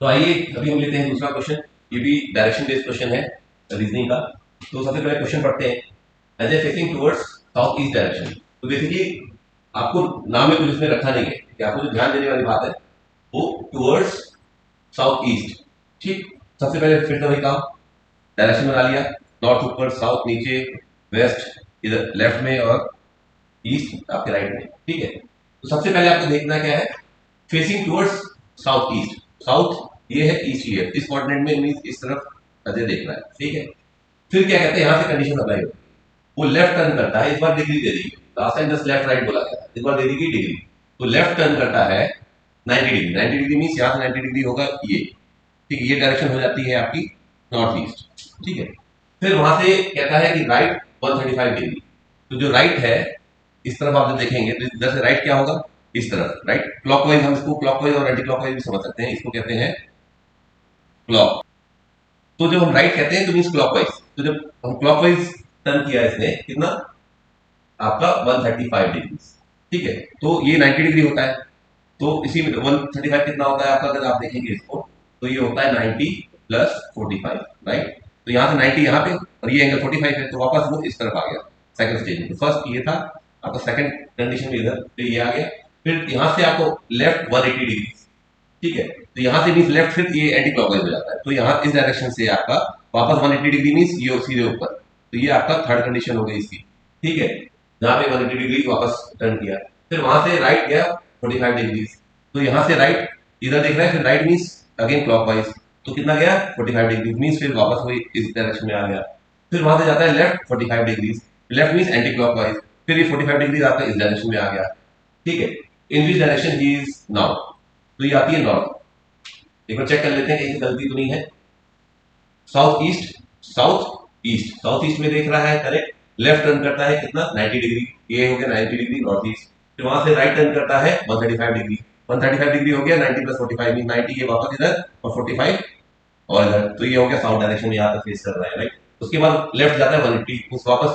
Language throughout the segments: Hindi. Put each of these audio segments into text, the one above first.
तो आइए अभी हम लेते हैं दूसरा क्वेश्चन। ये भी डायरेक्शन बेस्ड क्वेश्चन है रीजनिंग का। तो सबसे पहले क्वेश्चन पढ़ते हैं। As A facing towards south east direction. तो बेसिकली आपको नाम में कुछ इसमें रखा नहीं है कि आपको जो ध्यान देने वाली बात है वो टुवर्ड्स साउथ ईस्ट। ठीक, सबसे पहले फिर तो वही काम, डायरेक्शन बना लिया, नॉर्थ ऊपर, साउथ नीचे, वेस्ट इधर लेफ्ट में और ईस्ट आपके राइट में। ठीक है, तो सबसे पहले आपको देखना क्या है, facing towards south east. South ये है, ईस्ट ये है, इस कोऑर्डिनेट में मींस इस तरफ अजय देखना है। ठीक है, फिर क्या कहते हैं, यहां से कंडीशन अप्लाई होती है, वो लेफ्ट टर्न करता है, इस बार डिग्री दे दी, last time just left right बोला गया, इस बार दे दी गई डिग्री। तो लेफ्ट टर्न करता है 90 डिग्री। 90 डिग्री मींस यहां से 90 डिग्री होगा ये। ठीक है, ये डायरेक्शन हो जाती है आपकी नॉर्थ ईस्ट। ठीक है, फिर वहां से कहता है कि राइट 135 डिग्री। तो जो राइट है इस तरफ आप जब देखेंगे तो इधर से राइट क्या होगा, इस तरफ राइट। क्लॉकवाइज, हम इसको क्लॉकवाइज और एंटी क्लॉकवाइज भी समझ सकते हैं, इसको कहते हैं क्लॉक। तो जब हम राइट कहते हैं तो मीन्स क्लॉकवाइज। तो जब हम क्लॉकवाइज टर्न किया इसने कितना, आपका 135 डिग्री। ठीक है, तो ये 90 डिग्री होता है। तो इसी में 135 कितना होता है आपका, अगर आप देखेंगे इसको तो ये होता है 90 प्लस 45 राइट। तो यहाँ से 90 यहाँ पे और ये एंगल 45 है, तो वापस वो इस तरफ आ गया सेकंड स्टेज में। तो फर्स्ट ये था आपका, सेकंड कंडीशन में इधर तो ये आ गया। फिर यहाँ से आपको लेफ्ट 180 डिग्री। ठीक है, तो यहाँ से मीन्स लेफ्ट, फिर ये एंटी क्लॉकवाइज हो जाता है। तो यहाँ इस डायरेक्शन से आपका वापस 180 डिग्री मीन्स ये सीधे ऊपर। तो ये आपका थर्ड कंडीशन हो गई इसकी। ठीक है, यहाँ पे 180 डिग्री वापस टर्न किया, फिर वहां से राइट गया 45 डिग्री। तो यहाँ से राइट इधर देख रहा है, फिर राइट मीन्स अगेन क्लॉकवाइज। तो कितना गया 45 डिग्री मीन्स फिर वापस वही इस डायरेक्शन में आ गया। फिर वहां से जाता है left 45 degree, left means anti clockwise, फिर ये 45 डिग्री आपका इस डायरेक्शन में आ गया। ठीक है, in which direction he is now. तो ये आती है नॉर्थ। एक बार चेक कर लेते हैं कहीं गलती तो नहीं है। South east, south east, south east में देख रहा है करेक्ट। लेफ्ट टर्न करता है कितना 90 डिग्री, ये हो गया 90 डिग्री नॉर्थ ईस्ट। फिर वहां से राइट टर्न करता है 135 डिग्री, 135 डिग्री हो गया 90 प्लस 45 मीन 90, ये वापस इधर और 45 और इधर। तो ये हो गया साउथ डायरेक्शन में यहाँ पे फेस कर रहा है राइट। उसके बाद लेफ्ट जाता है 180 मीन वापस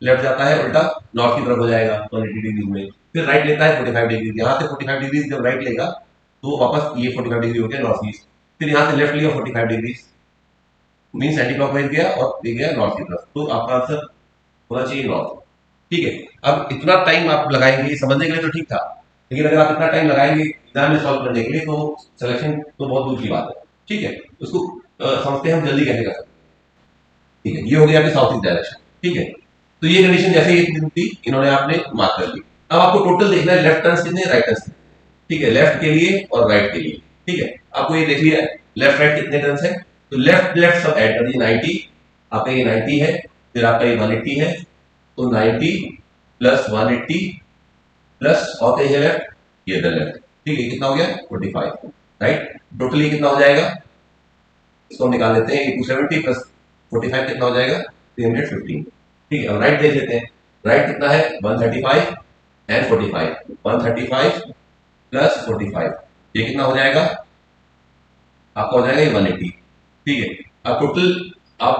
लेफ्ट जाता है उल्टा नॉर्थ की तरफ हो जाएगा 180 डिग्री में। फिर राइट लेता है 45 डिग्री, यहाँ से 45 डिग्री जब राइट लेगा तो वापस ये 45 डिग्री हो गया नॉर्थ ईस्ट। फिर यहाँ से लेफ्ट लिया 45 डिग्री मीन्स एंटी क्लॉकवाइज गया और ये गया नॉर्थ की तरफ। तो आपका आंसर होना चाहिए नॉर्थ। ठीक है, अब इतना टाइम आप लगाएंगे समझने के लिए तो ठीक था, लेकिन अगर आप इतना टाइम लगाएंगे एग्जाम में सॉल्व करने के लिए तो सिलेक्शन तो बहुत दूर की बात है। ठीक है, उसको समझते हैं हम जल्दी कैसे कर सकते हैं। ठीक है, ये हो गया आपके साउथ ईस्ट डायरेक्शन। ठीक है, तो ये कंडीशन जैसे ही थी इन्होंने आपने मार्क कर ली। अब आपको टोटल देखना है लेफ्ट टर्न्स कितने, राइट टर्न्स कितने। ठीक है, लेफ्ट के लिए और राइट के लिए। ठीक है, आपको ये देख लिया लेफ्ट राइट कितने टर्न्स है, तो लेफ्ट लेफ्ट सब ऐड कर दीजिए। 90 आपका ये 90 है, फिर आपका ये 180 है, तो 90 प्लस 180 प्लस और कहीं है लेफ्ट, ये इधर लेफ्ट। ठीक है, कितना हो गया 45 राइट। टोटली कितना हो जाएगा, इसको हम निकाल लेते हैं, 270 प्लस 45 कितना हो जाएगा 315। ठीक है, अब राइट देख लेते हैं, राइट कितना है 135 एंड 45, 135 प्लस 45 ये कितना हो जाएगा आपका, हो जाएगा ये 180। ठीक है, अब टोटल आप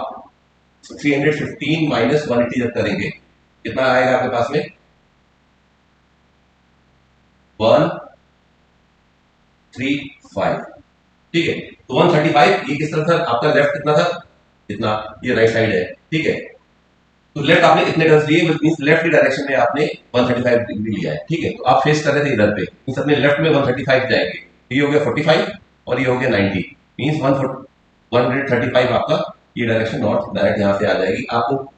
315 माइनस 180 जब करेंगे कितना आएगा आपके पास में 135। ठीक है, तो 135 ये किस तरह था आपका, लेफ्ट कितना था इतना, ये राइट साइड है। ठीक है, तो लेफ्ट आपने इतने टर्न्स लिए, मींस लेफ्ट की डायरेक्शन में आपने 135 डिग्री लिया है। ठीक है, तो आप फेस कर रहे थे इधर पे, मींस अपने लेफ्ट में 135 जाएंगे, ये हो गया 45 और ये हो गया 90 मींस 135 आपका ये डायरेक्शन नॉर्थ डायरेक्ट यहां से आ जाएगी। आपको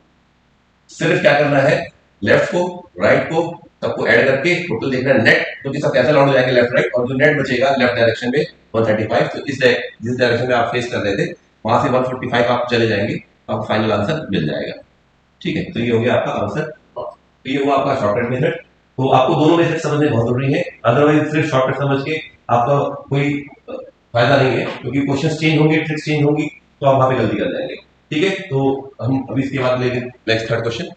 सिर्फ क्या करना है, लेफ्ट को राइट को सबको ऐड करके टोटल देखना है नेट, क्योंकि सब कैंसिल आउट हो जाएंगे लेफ्ट राइट, और जो नेट बचेगा लेफ्ट डायरेक्शन में 135। तो इस जिस डायरेक्शन में आप फेस कर रहे थे वहां से 145 आप चले जाएंगे, आपको फाइनल आंसर मिल जाएगा। ठीक है, तो ये हो गया आपका आंसर। तो ये हुआ आपका शॉर्टकट मेथड। तो आपको दोनों मेथड समझने बहुत जरूरी है, अदरवाइज सिर्फ शॉर्टकट समझ के आपका कोई फायदा नहीं है, क्योंकि क्वेश्चन चेंज होंगे, ट्रिक्स चेंज होंगी, तो आप वहां पे गलती कर जाएंगे। ठीक है, तो हम अभी इसके बाद लेंगे नेक्स्ट थर्ड क्वेश्चन।